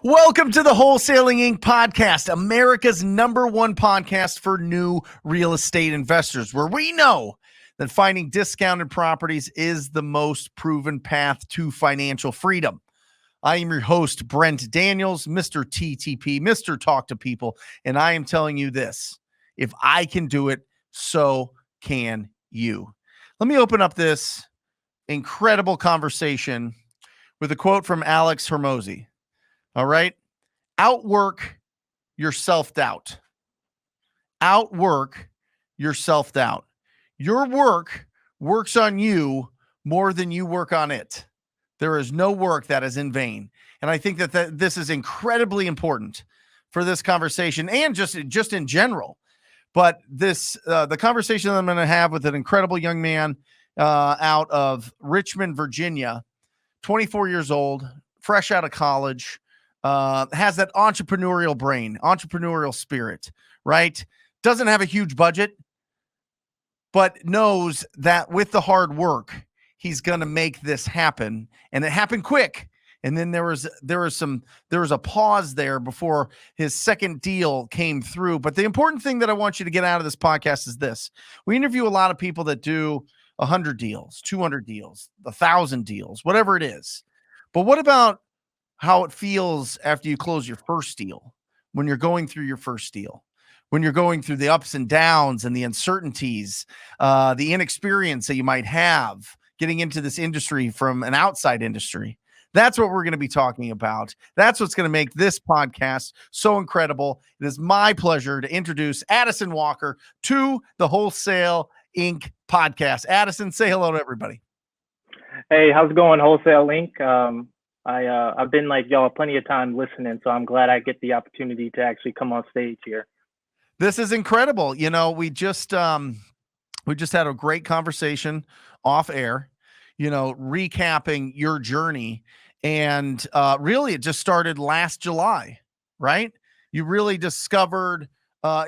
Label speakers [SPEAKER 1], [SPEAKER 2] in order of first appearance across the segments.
[SPEAKER 1] Welcome to the Wholesaling Inc. podcast, America's #1 podcast for new real estate investors, where we know that finding discounted properties is the most proven path to financial freedom. I am your host, Brent Daniels, Mr. TTP, Mr. Talk to People, and I am telling you this: if I can do it, so can you. Let me open up this incredible conversation with a quote from Alex Hormozy. All right. Outwork your self-doubt. Outwork your self-doubt. Your work works on you more than you work on it. There is no work that is in vain. And I think that this is incredibly important for this conversation and just in general. But this, the conversation that I'm going to have with an incredible young man out of Richmond, Virginia, 24 years old, fresh out of college, has that entrepreneurial brain, entrepreneurial spirit, right? Doesn't have a huge budget, but knows that with the hard work, he's going to make this happen, and it happened quick. And then there was a pause there before his second deal came through. But the important thing that I want you to get out of this podcast is this: we interview a lot of people that do 100 deals, 200 deals, 1,000 deals, whatever it is. But what about how it feels after you close your first deal, when you're going through your first deal, when you're going through the ups and downs and the uncertainties, the inexperience that you might have getting into this industry from an outside industry? That's what we're going to be talking about. That's what's going to make this podcast so incredible. It is my pleasure to introduce Addison Walker to the Wholesale Inc. podcast. Addison, say hello to everybody.
[SPEAKER 2] Hey, how's it going, Wholesale Inc? I've been like y'all plenty of time listening, so I'm glad I get the opportunity to actually come on stage here.
[SPEAKER 1] This is incredible. You know, we just had a great conversation off air, recapping your journey. And really, it just started last July, right? You really discovered,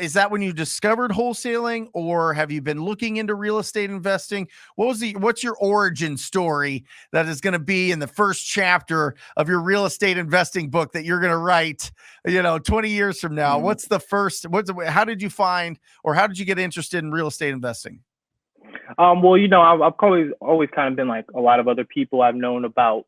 [SPEAKER 1] is that when you discovered wholesaling, or have you been looking into real estate investing? What's your origin story that is going to be in the first chapter of your real estate investing book that you're going to write, 20 years from now? Mm-hmm. How did you find, or how did you get interested in real estate investing?
[SPEAKER 2] Well, I've always kind of been like a lot of other people. I've known about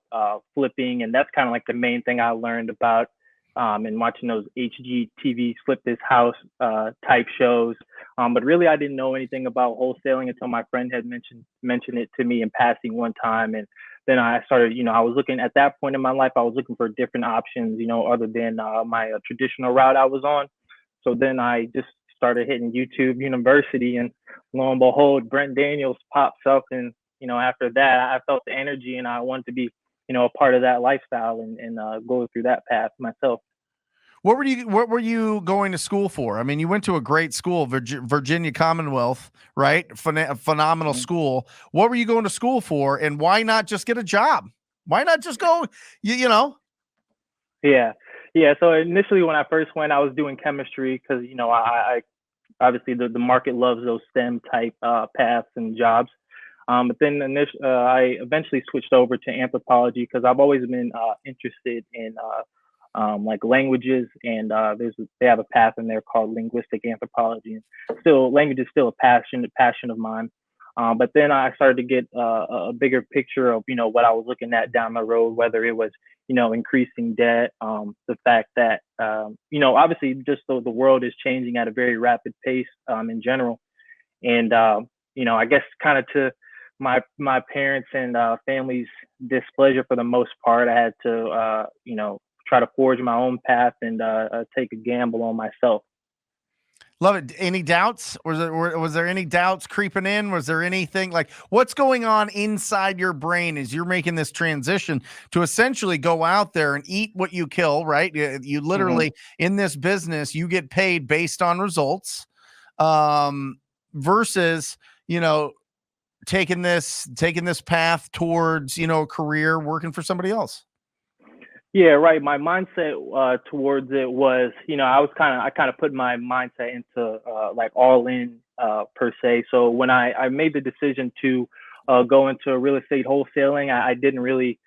[SPEAKER 2] flipping, and that's kind of like the main thing I learned about. And watching those HGTV Flip This House type shows. But really, I didn't know anything about wholesaling until my friend had mentioned it to me in passing one time. And then I started, I was looking at that point in my life, I was looking for different options, other than my traditional route I was on. So then I just started hitting YouTube University, and lo and behold, Brent Daniels pops up. And, after that, I felt the energy, and I wanted to be a part of that lifestyle and go through that path myself.
[SPEAKER 1] What were you going to school for? I mean, you went to a great school, Virginia Commonwealth, right? Phenomenal mm-hmm. school. What were you going to school for, and why not just get a job? Why not just go,
[SPEAKER 2] Yeah. So initially when I first went, I was doing chemistry because, I obviously the market loves those STEM type paths and jobs. But then I eventually switched over to anthropology because I've always been interested in like languages, and they have a path in there called linguistic anthropology. Still, language is still a passion of mine. But then I started to get a bigger picture of what I was looking at down the road, whether it was increasing debt, the fact that obviously just the world is changing at a very rapid pace in general, and I guess kind of to my parents and family's displeasure for the most part, I had to try to forge my own path and take a gamble on myself.
[SPEAKER 1] Love it. Any doubts? Was there any doubts creeping in? Was there anything like what's going on inside your brain as you're making this transition to essentially go out there and eat what you kill, right? You literally mm-hmm. in this business, you get paid based on results, versus, taking this path towards, a career working for somebody else.
[SPEAKER 2] Yeah, right. My mindset towards it was, I kind of put my mindset into like all in per se. So when I made the decision to go into real estate wholesaling, I didn't really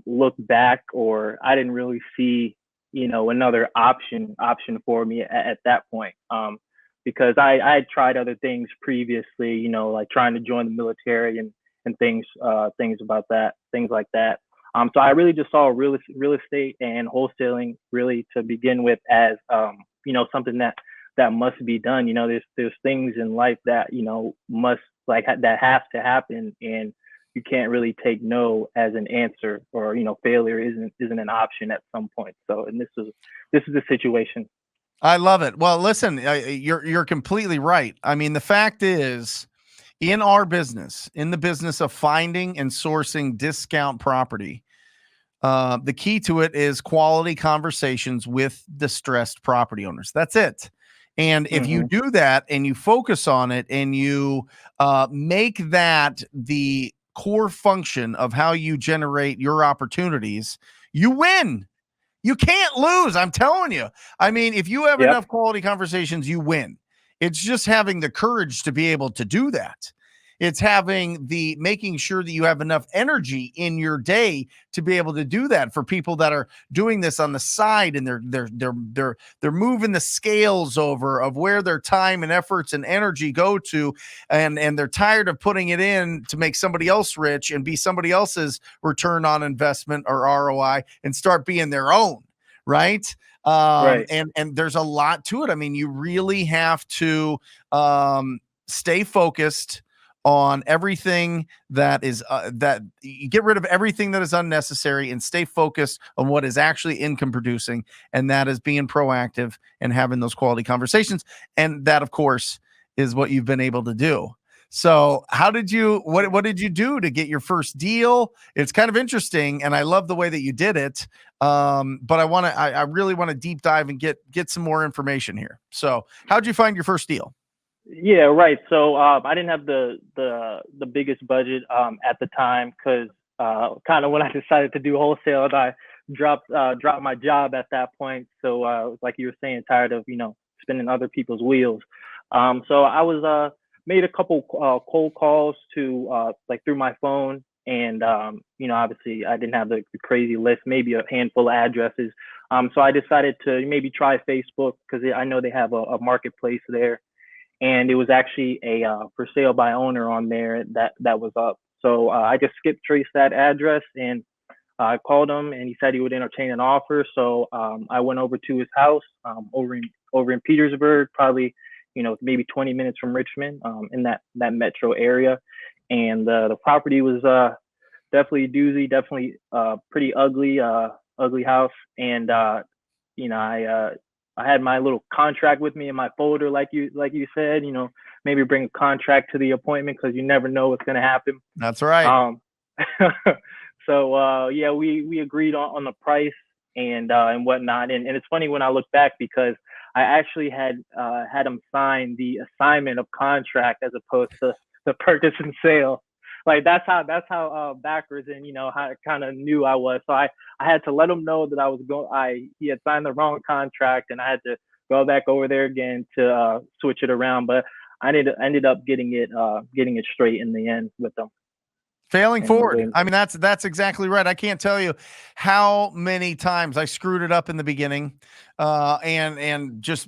[SPEAKER 2] look back, or I didn't really see another option for me at that point. Because I had tried other things previously, like trying to join the military and things about that, things like that. So I really just saw real estate and wholesaling really to begin with as something that must be done. There's things in life that must that have to happen, and you can't really take no as an answer, or failure isn't an option at some point. So, and this is the situation.
[SPEAKER 1] I love it. Well, listen, you're completely right. I mean, the fact is, in our business, in the business of finding and sourcing discount property, the key to it is quality conversations with distressed property owners. That's it. And if you do that and you focus on it and you make that the core function of how you generate your opportunities, you win. You can't lose. I'm telling you. I mean, if you have enough quality conversations, you win. It's just having the courage to be able to do that. It's making sure that you have enough energy in your day to be able to do that. For people that are doing this on the side and they're moving the scales over of where their time and efforts and energy go to, and they're tired of putting it in to make somebody else rich and be somebody else's return on investment or ROI, and start being their own, right?
[SPEAKER 2] Right.
[SPEAKER 1] And there's a lot to it. I mean, you really have to stay focused on everything that is that you get rid of everything that is unnecessary and stay focused on what is actually income producing, and that is being proactive and having those quality conversations. And that, of course, is what you've been able to do. So what did you do to get your first deal? It's kind of interesting, and I love the way that you did it. But I really want to deep dive and get some more information here. So how'd you find your first deal?
[SPEAKER 2] Yeah, right. So I didn't have the biggest budget at the time, because kind of when I decided to do wholesale, I dropped my job at that point. So like you were saying, tired of spinning other people's wheels. So I was made a couple cold calls to through my phone, and obviously I didn't have the crazy list, maybe a handful of addresses. So I decided to maybe try Facebook, because I know they have a marketplace there. And it was actually a for sale by owner on there that was up. So I just skip traced that address, and I called him, and he said he would entertain an offer. So I went over to his house over in Petersburg, probably maybe 20 minutes from Richmond, in that metro area. And the property was definitely a doozy, definitely pretty ugly house. And I had my little contract with me in my folder, like you said. Maybe bring a contract to the appointment, because you never know what's going to happen.
[SPEAKER 1] That's right.
[SPEAKER 2] So yeah, we agreed on the price and whatnot. And it's funny when I look back, because I actually had him sign the assignment of contract as opposed to the purchase and sale. Like that's how backwards and how kind of new I was. So I had to let him know that he had signed the wrong contract, and I had to go back over there again to switch it around. But I ended up getting it straight in the end with them.
[SPEAKER 1] Failing forward. I mean, that's exactly right. I can't tell you how many times I screwed it up in the beginning, and just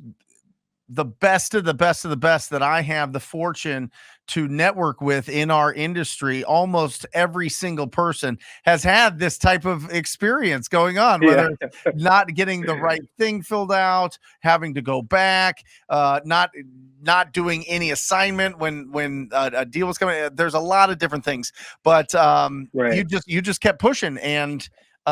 [SPEAKER 1] the best of the best of the best that I have the fortune to network with in our industry. Almost every single person has had this type of experience going on, whether not getting the right thing filled out, having to go back, not doing any assignment when a deal was coming. There's a lot of different things, but
[SPEAKER 2] right.
[SPEAKER 1] you just kept pushing, and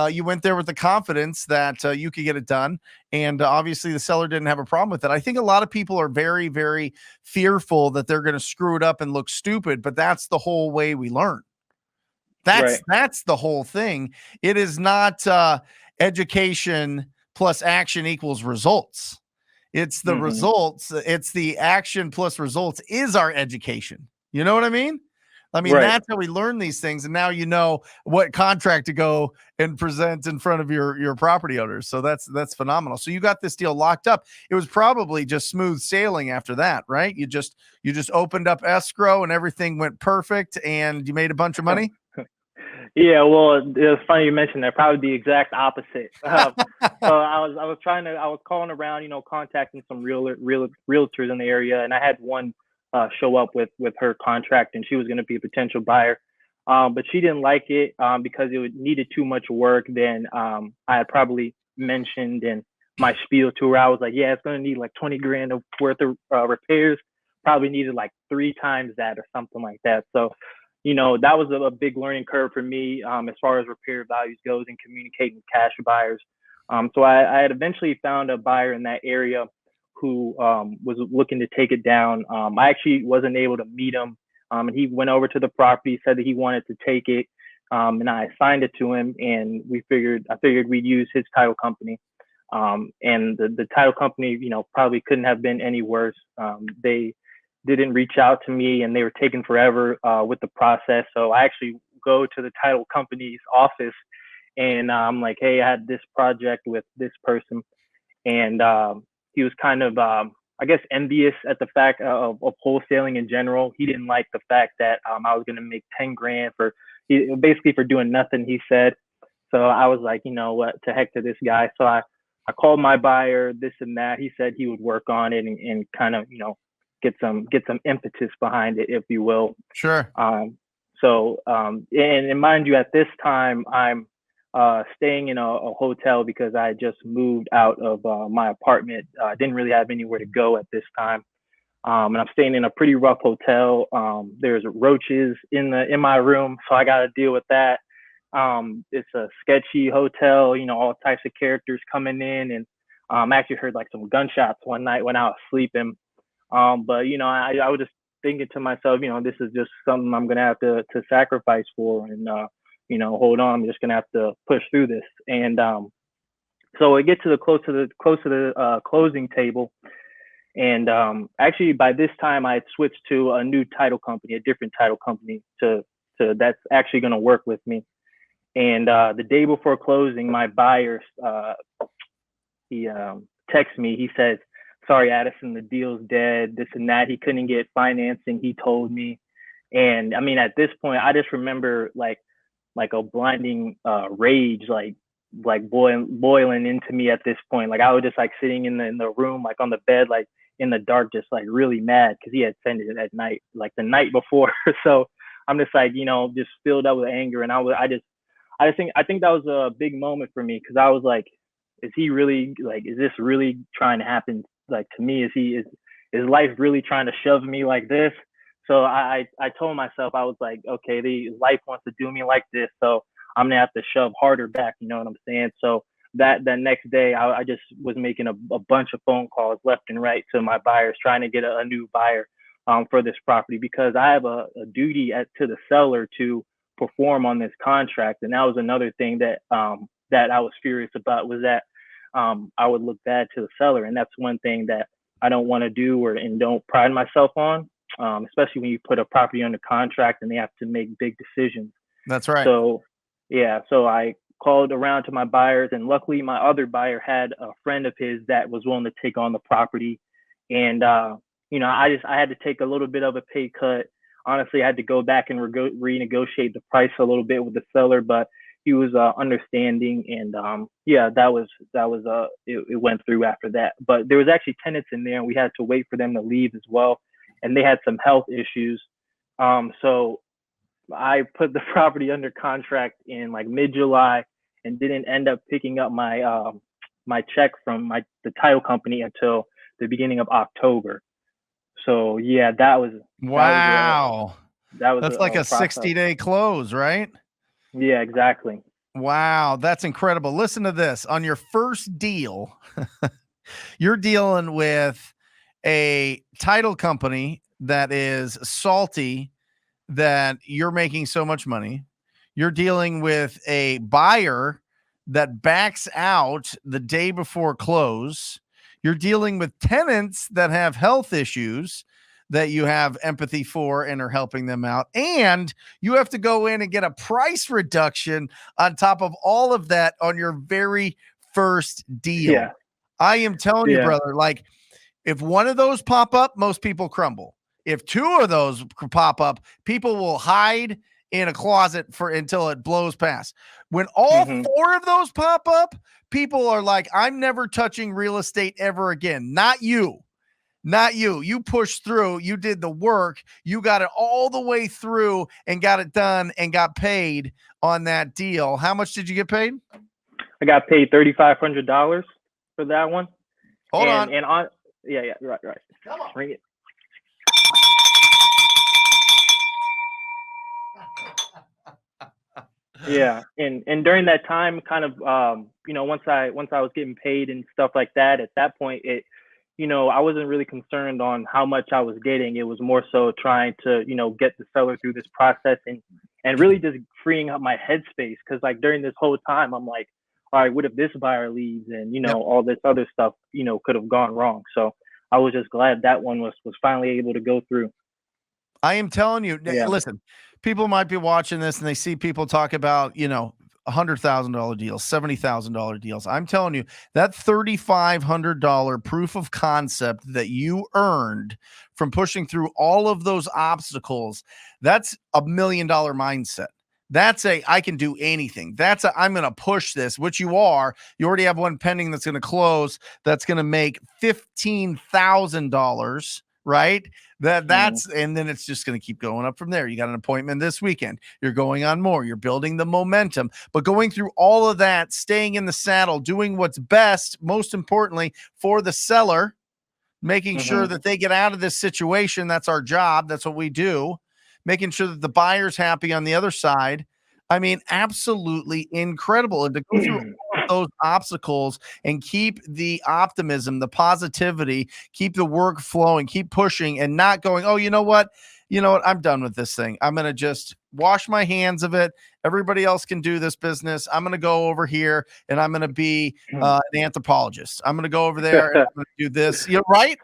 [SPEAKER 1] you went there with the confidence that you could get it done. And obviously the seller didn't have a problem with it. I think a lot of people are very, very fearful that they're going to screw it up and look stupid, but that's the whole way we learn. That's the whole thing. It is not education plus action equals results. It's the results. It's the action plus results is our education. You know what I mean? I mean, that's how we learn these things. And now you know what contract to go and present in front of your property owners. So that's phenomenal. So you got this deal locked up. It was probably just smooth sailing after that, right? You just opened up escrow and everything went perfect, and you made a bunch of money.
[SPEAKER 2] Yeah, well, it was funny you mentioned that. Probably the exact opposite. So I was calling around, contacting some realtors in the area, and I had one show up with her contract, and she was going to be a potential buyer. But she didn't like it because it needed too much work than I had probably mentioned in my spiel to her. I was like, yeah, it's going to need like 20 grand of worth of repairs. Probably needed like 3 times that or something like that. So that was a big learning curve for me as far as repair values goes and communicating with cash buyers. So I had eventually found a buyer in that area who was looking to take it down. I actually wasn't able to meet him, and he went over to the property, said that he wanted to take it, and I assigned it to him. And I figured we'd use his title company, and the title company, probably couldn't have been any worse. They didn't reach out to me, and they were taking forever with the process. So I actually go to the title company's office, and I'm like, hey, I had this project with this person, and he was kind of, I guess, envious at the fact of wholesaling in general. He didn't like the fact that I was going to make 10 grand basically for doing nothing, he said. So I was like, you know what, to heck to this guy. So I called my buyer, this and that. He said he would work on it and kind of, get some impetus behind it, if you will.
[SPEAKER 1] Sure.
[SPEAKER 2] And mind you, at this time, I'm staying in a hotel because I just moved out of my apartment. Didn't really have anywhere to go at this time. And I'm staying in a pretty rough hotel. There's roaches in my room, so I got to deal with that. It's a sketchy hotel, all types of characters coming in, and I actually heard like some gunshots one night when I was sleeping. But I was just thinking to myself, this is just something I'm gonna have to sacrifice for, and hold on, I'm just gonna have to push through this. And so I get to the close to the closing table, and actually by this time I had switched to a new title company, a different title company to that's actually gonna work with me. And the day before closing, my buyer he texts me. He says, sorry, Addison, the deal's dead, this and that. He couldn't get financing, he told me. And I mean, at this point, I just remember like a blinding rage, like boiling into me at this point. Like I was just like sitting in the room, like on the bed, like in the dark, just like really mad because he had sent it at night, like the night before. So I'm just like, just filled up with anger. And I think that was a big moment for me because I was like, is he really like, is this really trying to happen like to me? Is life really trying to shove me like this? So I told myself, I was like, okay, life wants to do me like this, so I'm gonna have to shove harder back. You know what I'm saying? So that next day, I just was making a bunch of phone calls left and right to my buyers, trying to get a new buyer for this property because I have a duty to the seller to perform on this contract. And that was another thing that that I was furious about, was that I would look bad to the seller, and that's one thing that I don't want to do and don't pride myself on, especially when you put a property under contract and they have to make big decisions.
[SPEAKER 1] That's right.
[SPEAKER 2] So so I called around to my buyers, and luckily my other buyer had a friend of his that was willing to take on the property. And I had to take a little bit of a pay cut. Honestly, I had to go back and renegotiate the price a little bit with the seller, but he was understanding, and it went through after that. But there was actually tenants in there, and we had to wait for them to leave as well, and they had some health issues. So I put the property under contract in like mid-July, and didn't end up picking up my my check from the title company until the beginning of October. So yeah, that was
[SPEAKER 1] wow.
[SPEAKER 2] That's
[SPEAKER 1] like a 60-day close, right?
[SPEAKER 2] Yeah, exactly.
[SPEAKER 1] Wow, that's incredible. Listen to this. On your first deal, you're dealing with a title company that is salty that you're making so much money. You're dealing with a buyer that backs out the day before close. You're dealing with tenants that have health issues that you have empathy for and are helping them out. And you have to go in and get a price reduction on top of all of that on your very first deal.
[SPEAKER 2] Yeah.
[SPEAKER 1] I am telling you, brother, like if one of those pop up, most people crumble. If two of those pop up, people will hide in a closet for until it blows past. When all
[SPEAKER 2] Mm-hmm.
[SPEAKER 1] 4 of those pop up, people are like, I'm never touching real estate ever again. Not you. Not you. You pushed through. You did the work. You got it all the way through and got it done and got paid on that deal. How much did you get paid?
[SPEAKER 2] I got paid $3,500 for that one.
[SPEAKER 1] Hold on.
[SPEAKER 2] And on, yeah, right.
[SPEAKER 1] Come on.
[SPEAKER 2] Bring it. Yeah, and during that time, kind of, once I was getting paid and stuff like that, at that point, I wasn't really concerned on how much I was getting. It was more so trying to, get the seller through this process and really just freeing up my headspace. Because like during this whole time, I'm like, all right, what if this buyer leaves and all this other stuff, could have gone wrong. So I was just glad that one was finally able to go through.
[SPEAKER 1] I am telling you,
[SPEAKER 2] Yeah.
[SPEAKER 1] listen, people might be watching this and they see people talk about, $100,000 deals, $70,000 deals. I'm telling you that $3,500 proof of concept that you earned from pushing through all of those obstacles, that's $1 million mindset. That's I can do anything. That's I'm going to push this, which you are. You already have one pending that's going to close. That's going to make $15,000, right? That's and then it's just going to keep going up from there. You got an appointment this weekend. You're going on more. You're building the momentum. But going through all of that, staying in the saddle, doing what's best, most importantly, for the seller, making sure that they get out of this situation. That's our job. That's what we do. Making sure that the buyer's happy on the other side. I mean, absolutely incredible. And to go through all of those obstacles and keep the optimism, the positivity, keep the work flowing, keep pushing and not going, oh, you know what? I'm done with this thing. I'm going to just wash my hands of it. Everybody else can do this business. I'm going to go over here and I'm going to be an anthropologist. I'm going to go over there and I'm going to do this, right?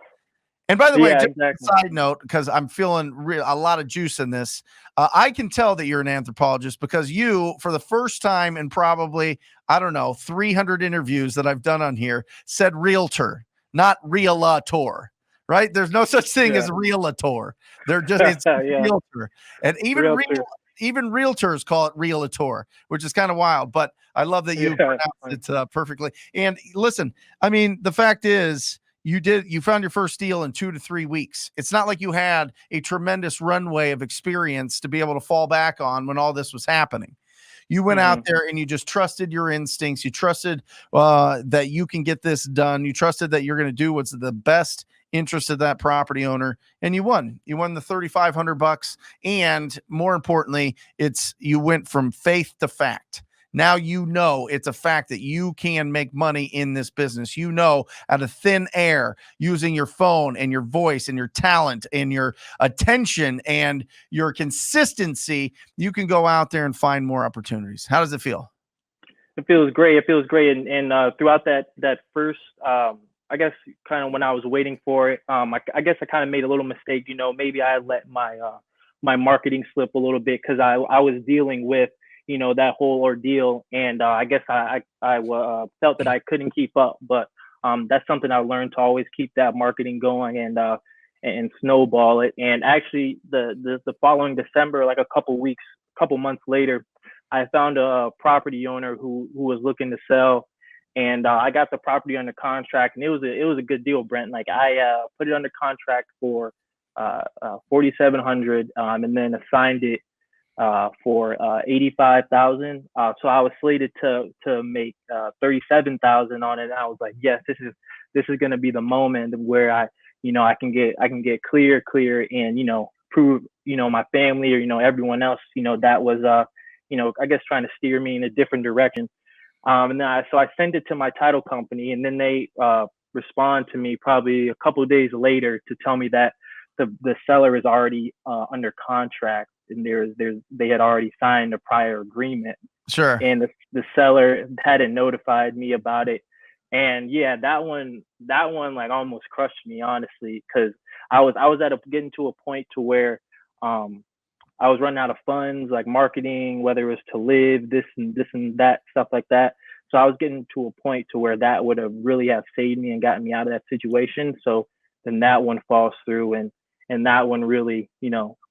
[SPEAKER 1] And by the way, just
[SPEAKER 2] exactly.
[SPEAKER 1] a side note, because I'm feeling a lot of juice in this, I can tell that you're an anthropologist because you, for the first time in probably, 300 interviews that I've done on here, said realtor, not realtor, right? There's no such thing as realtor. They're just, it's realtor. And even realtors call it realtor, which is kind of wild, but I love that you pronounced it perfectly. And listen, I mean, the fact is, you found your first deal in 2 to 3 weeks. It's not like you had a tremendous runway of experience to be able to fall back on when all this was happening. You went out there and you just trusted your instincts. You trusted that you can get this done. You trusted that you're going to do what's the best interest of that property owner, and you won. You won the $3,500, and more importantly, you went from faith to fact. Now it's a fact that you can make money in this business. Out of thin air, using your phone and your voice and your talent and your attention and your consistency, you can go out there and find more opportunities. How does it feel?
[SPEAKER 2] It feels great. And throughout that first, I guess, kind of when I was waiting for it, I guess I kind of made a little mistake. Maybe I let my marketing slip a little bit because I was dealing with that whole ordeal, and I guess I felt that I couldn't keep up. But that's something I learned to always keep that marketing going and snowball it. And actually, the following December, like a couple months later, I found a property owner who was looking to sell, and I got the property under contract, and it was a good deal, Brent. Like I put it under contract for $4,700, and then assigned it for $85,000. So I was slated to make $37,000 on it. And I was like, yes, this is going to be the moment where I can get clear and prove my family or everyone else that was I guess trying to steer me in a different direction. And then so I sent it to my title company, and then they respond to me probably a couple of days later to tell me that the seller is already under contract, and they had already signed a prior agreement.
[SPEAKER 1] Sure.
[SPEAKER 2] And the seller hadn't notified me about it. And yeah, that one like almost crushed me, honestly, because I was getting to a point to where I was running out of funds, like marketing, whether it was to live, this and that, stuff like that. So I was getting to a point to where that would have really have saved me and gotten me out of that situation. So then that one falls through, and that one really,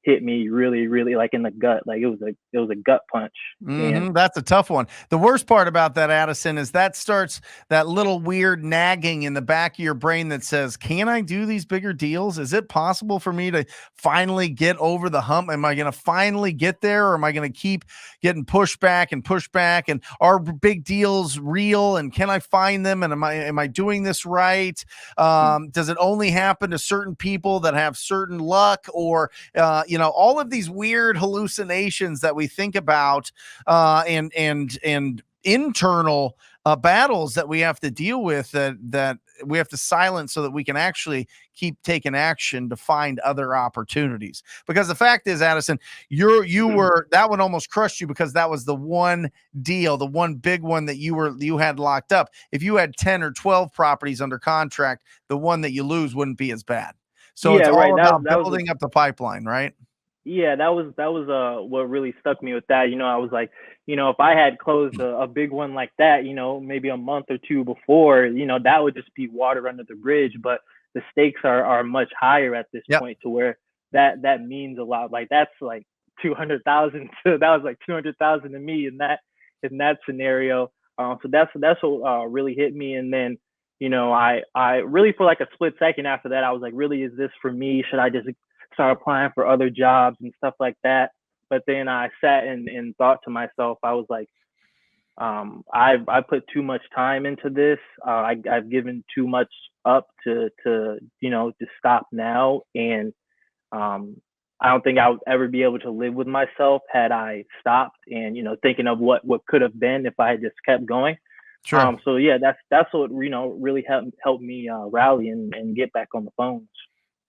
[SPEAKER 2] hit me really, really like in the gut. Like it was a gut punch. And
[SPEAKER 1] That's a tough one. The worst part about that, Addison, is that starts that little weird nagging in the back of your brain that says, can I do these bigger deals? Is it possible for me to finally get over the hump? Am I going to finally get there, or am I going to keep getting pushed back and pushed back? And are big deals real? And can I find them? And am I doing this right? Does it only happen to certain people that have certain luck, or all of these weird hallucinations that we think about, and internal battles that we have to deal with, that we have to silence so that we can actually keep taking action to find other opportunities. Because the fact is, Addison, you were, that one almost crushed you because that was the one deal, the one big one that you had locked up. If you had 10 or 12 properties under contract, the one that you lose wouldn't be as bad. So
[SPEAKER 2] yeah,
[SPEAKER 1] it's
[SPEAKER 2] right.
[SPEAKER 1] all about
[SPEAKER 2] That was
[SPEAKER 1] building up the pipeline, right?
[SPEAKER 2] Yeah, that was what really stuck me with that. I was like, if I had closed a big one like that, maybe a month or two before, that would just be water under the bridge. But the stakes are much higher at this
[SPEAKER 1] Yep.
[SPEAKER 2] point, to where that means a lot. Like that's like 200,000. That was like 200,000 to me in that scenario. So that's what really hit me. And then I really, for like a split second after that, I was like, really, is this for me? Should I just start applying for other jobs and stuff like that? But then I sat and thought to myself, I was like, I put too much time into this. I've given too much up to stop now. And I don't think I would ever be able to live with myself had I stopped, and thinking of what could have been if I had just kept going.
[SPEAKER 1] Sure.
[SPEAKER 2] So yeah, that's what really helped me rally and get back on the phones.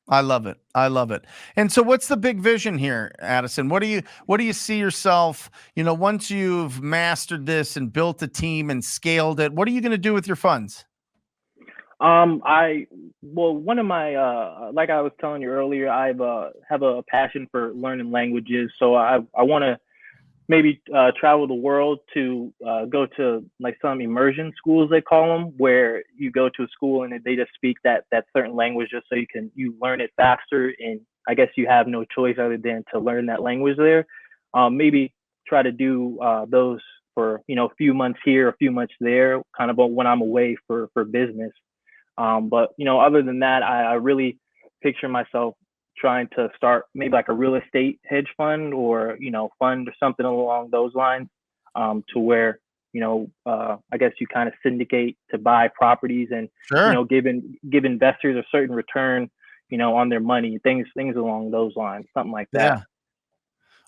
[SPEAKER 1] I love it. I love it. And so what's the big vision here, Addison? What do you see yourself, once you've mastered this and built a team and scaled it, what are you going to do with your funds?
[SPEAKER 2] One of my like I was telling you earlier, I've have a passion for learning languages, so I want to maybe travel the world to go to like some immersion schools, they call them, where you go to a school and they just speak that certain language just so you learn it faster, and I guess you have no choice other than to learn that language there. Maybe try to do those for a few months here, a few months there, kind of when I'm away for business. But other than that, I really picture myself trying to start maybe like a real estate hedge fund, or fund or something along those lines, to where I guess you kind of syndicate to buy properties, and
[SPEAKER 1] Sure.
[SPEAKER 2] give investors a certain return on their money, things along those lines, something like that.
[SPEAKER 1] Yeah.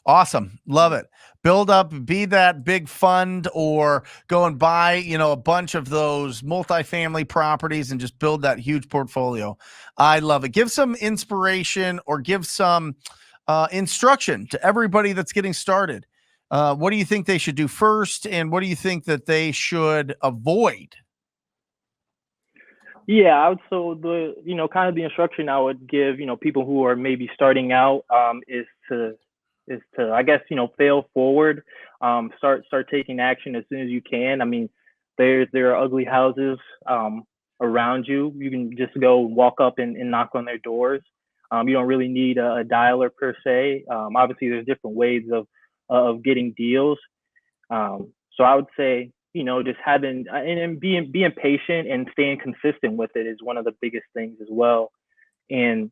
[SPEAKER 1] Awesome. Love it. Build up, be that big fund, or go and buy, a bunch of those multifamily properties and just build that huge portfolio. I love it. Give some inspiration, or give some instruction to everybody that's getting started. What do you think they should do first? And what do you think that they should avoid?
[SPEAKER 2] Yeah, so the kind of the instruction I would give people who are maybe starting out, is to I guess fail forward, start taking action as soon as you can. I mean, there are ugly houses around you. You can just go walk up and knock on their doors. You don't really need a dialer per se. Obviously, there's different ways of getting deals. So I would say, just having and being patient and staying consistent with it is one of the biggest things as well. And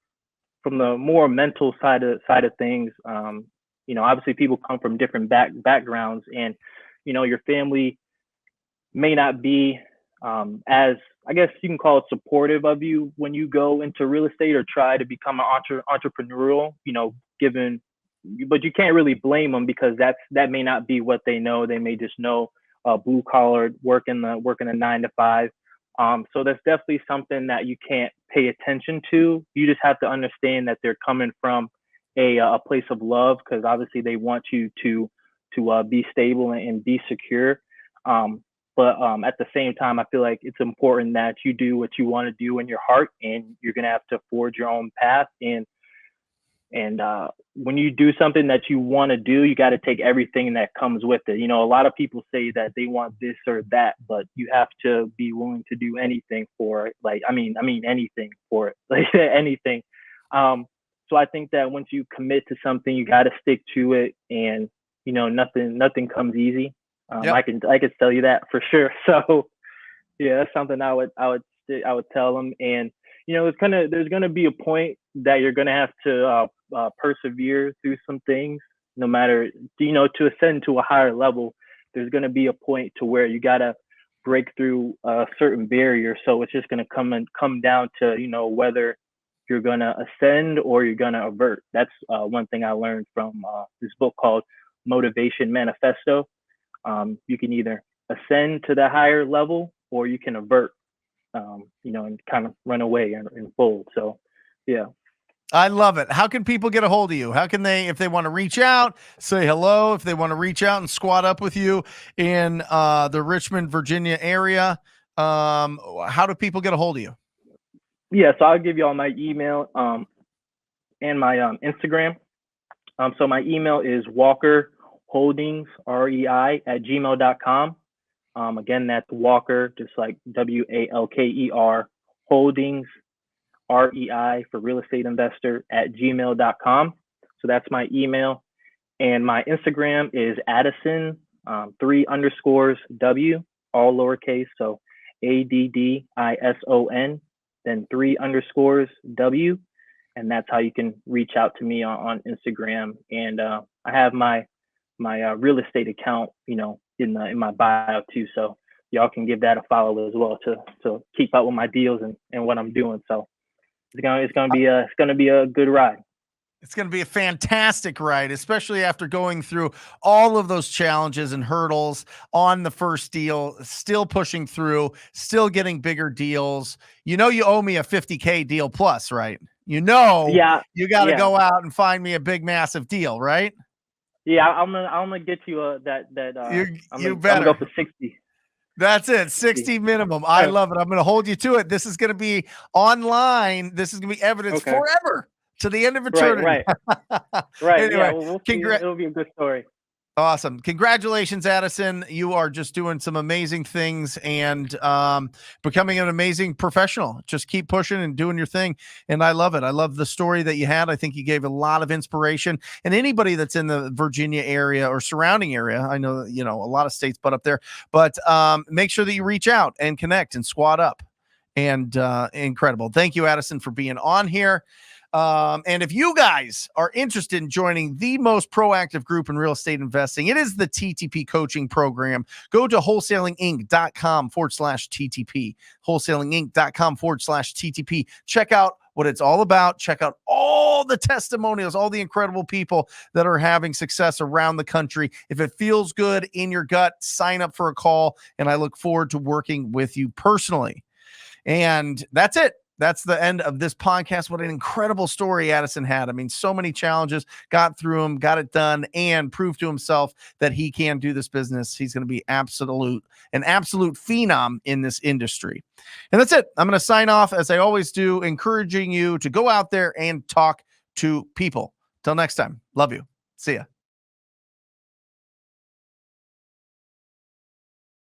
[SPEAKER 2] from the more mental side of things, obviously people come from different backgrounds, and your family may not be as, I guess you can call it, supportive of you when you go into real estate or try to become an entrepreneurial. Given, but you can't really blame them, because that may not be what they know. They may just know blue collar working a 9 to 5. So that's definitely something that you can't pay attention to. You just have to understand that they're coming from a place of love, because obviously they want you to be stable and be secure. But at the same time, I feel like it's important that you do what you want to do in your heart, and you're gonna have to forge your own path. And when you do something that you want to do, you got to take everything that comes with it. A lot of people say that they want this or that, but you have to be willing to do anything for it. Like, I mean anything for it, like anything. So I think that once you commit to something, you got to stick to it, and nothing comes easy.
[SPEAKER 1] Yep.
[SPEAKER 2] I can tell you that for sure. So yeah, that's something I would tell them. And there's gonna be a point that you're gonna have to persevere through some things, no matter to ascend to a higher level. There's gonna be a point to where you gotta break through a certain barrier. So it's just gonna come down to whether you're gonna ascend or you're gonna avert. That's one thing I learned from this book called Motivation Manifesto. You can either ascend to the higher level or you can avert, and kind of run away and fold. So, yeah.
[SPEAKER 1] I love it. How can people get a hold of you? How can they, if they want to reach out, say hello, if they want to reach out and squat up with you in the Richmond, Virginia area, how do people get a hold of you?
[SPEAKER 2] Yeah, so I'll give you all my email and my Instagram. So my email is Walker Holdings, REI @gmail.com. Again, that's Walker, just like WALKER, Holdings, REI for real estate investor @gmail.com. So that's my email. And my Instagram is Addison, 3_W, all lowercase. So ADDISON, then 3_W. And that's how you can reach out to me on Instagram. And I have my real estate account, in my bio too. So y'all can give that a follow as well to keep up with my deals and what I'm doing. So it's gonna be a good ride.
[SPEAKER 1] It's going to be a fantastic ride, especially after going through all of those challenges and hurdles on the first deal, still pushing through, still getting bigger deals. You owe me a 50K deal plus, right?
[SPEAKER 2] Yeah,
[SPEAKER 1] you got to
[SPEAKER 2] yeah.
[SPEAKER 1] go out and find me a big, massive deal, right?
[SPEAKER 2] Yeah, I'm gonna get you that.
[SPEAKER 1] You
[SPEAKER 2] I'm
[SPEAKER 1] better.
[SPEAKER 2] gonna go for 60.
[SPEAKER 1] That's it. 60 minimum. I love it. I'm going to hold you to it. This is going to be online. This is going to be evidence forever to the end of eternity.
[SPEAKER 2] Right.
[SPEAKER 1] Anyway,
[SPEAKER 2] Yeah, we'll see. It'll be a good story.
[SPEAKER 1] Awesome. Congratulations, Addison. You are just doing some amazing things and becoming an amazing professional. Just keep pushing and doing your thing. And I love it. I love the story that you had. I think you gave a lot of inspiration. And anybody that's in the Virginia area or surrounding area, I know, a lot of states butt up there, but make sure that you reach out and connect and squat up. And incredible. Thank you, Addison, for being on here. And if you guys are interested in joining the most proactive group in real estate investing, it is the TTP coaching program. Go to wholesalinginc.com/TTP, wholesalinginc.com/TTP. Check out what it's all about. Check out all the testimonials, all the incredible people that are having success around the country. If it feels good in your gut, sign up for a call, and I look forward to working with you personally. And that's it. That's the end of this podcast. What an incredible story Addison had. I mean, so many challenges, got through them, got it done, and proved to himself that he can do this business. He's going to be an absolute phenom in this industry. And that's it. I'm going to sign off as I always do, encouraging you to go out there and talk to people. Till next time. Love you. See ya.